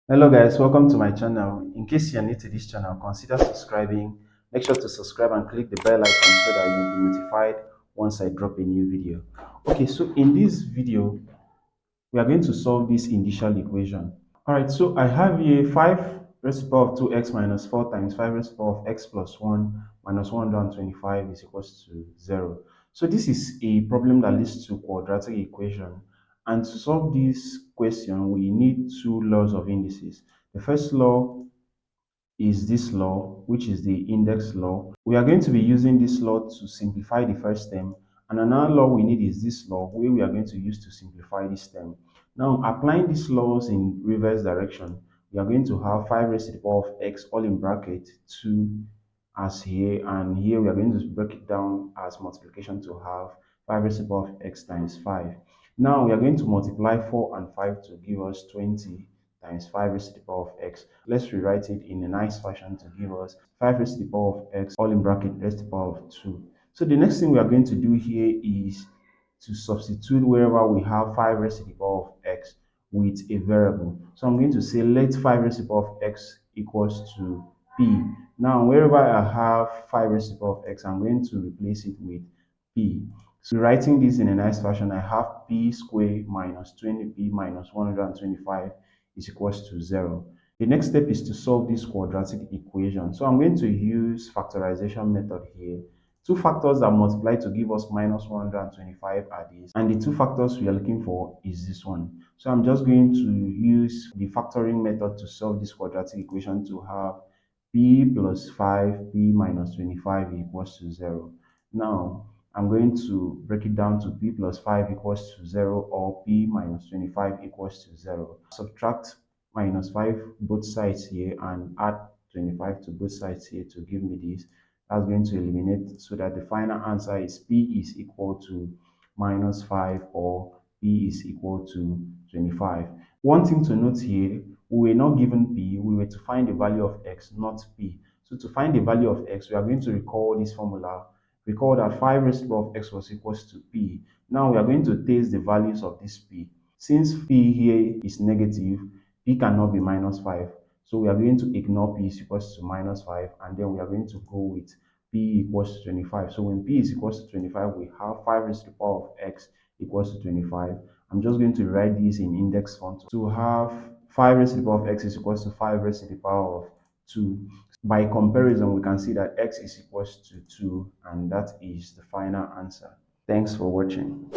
Hello guys, welcome to my channel. In case you're new to this channel, consider subscribing. Make sure to subscribe and click the bell icon so that you'll be notified once I drop a new video. Okay, so in this video, we are going to solve this initial equation. All right, so I have here 5 raised to the power of 2x minus 4 times 5 raised to the power of x plus 1 minus 125 is equals to 0. So this is a problem that leads to quadratic equation. And to solve this question, we need two laws of indices. The first law is this law, which is the index law. We are going to be using this law to simplify the first term. And another law we need is this law, where we are going to use to simplify this term. Now, applying these laws in reverse direction, we are going to have 5 raised to the power of x, all in bracket, 2 as here. And here we are going to break it down as multiplication to have 5 raised to the power of x times 5. Now, we are going to multiply 4 and 5 to give us 20 times 5 raised to the power of x. Let's rewrite it in a nice fashion to give us 5 raised to the power of x, all in bracket, raised to the power of 2. So the next thing we are going to do here is to substitute wherever we have 5 raised to the power of x with a variable. So I'm going to say let 5 raised to the power of x equals to p. Now, wherever I have 5 raised to the power of x, I'm going to replace it with p. So writing this in a nice fashion, I have p squared minus 20p minus 125 is equals to 0. The next step is to solve this quadratic equation. So I'm going to use factorization method here. Two factors that multiply to give us minus 125 are these, and the two factors we are looking for is this one. So I'm just going to use the factoring method to solve this quadratic equation to have p plus 5p minus 25 equals to 0. Now, I'm going to break it down to p plus 5 equals to 0 or p minus 25 equals to 0. Subtract minus 5 both sides here and add 25 to both sides here to give me this. That's going to eliminate so that the final answer is p is equal to minus 5 or p is equal to 25. One thing to note here, we were not given p, we were to find the value of x, not p. So to find the value of x, we are going to recall this formula. Recall that 5 raised to the power of x was equals to p. Now we are going to test the values of this p. Since p here is negative, p cannot be minus 5. So we are going to ignore p is equals to minus 5, and then we are going to go with p equals to 25. So when p is equals to 25, we have 5 raised to the power of x equals to 25. I'm just going to write this in index font to have 5 raised to the power of x is equals to 5 raised to the power of 2. By comparison, we can see that x is equals to 2, and that is the final answer. Thanks for watching.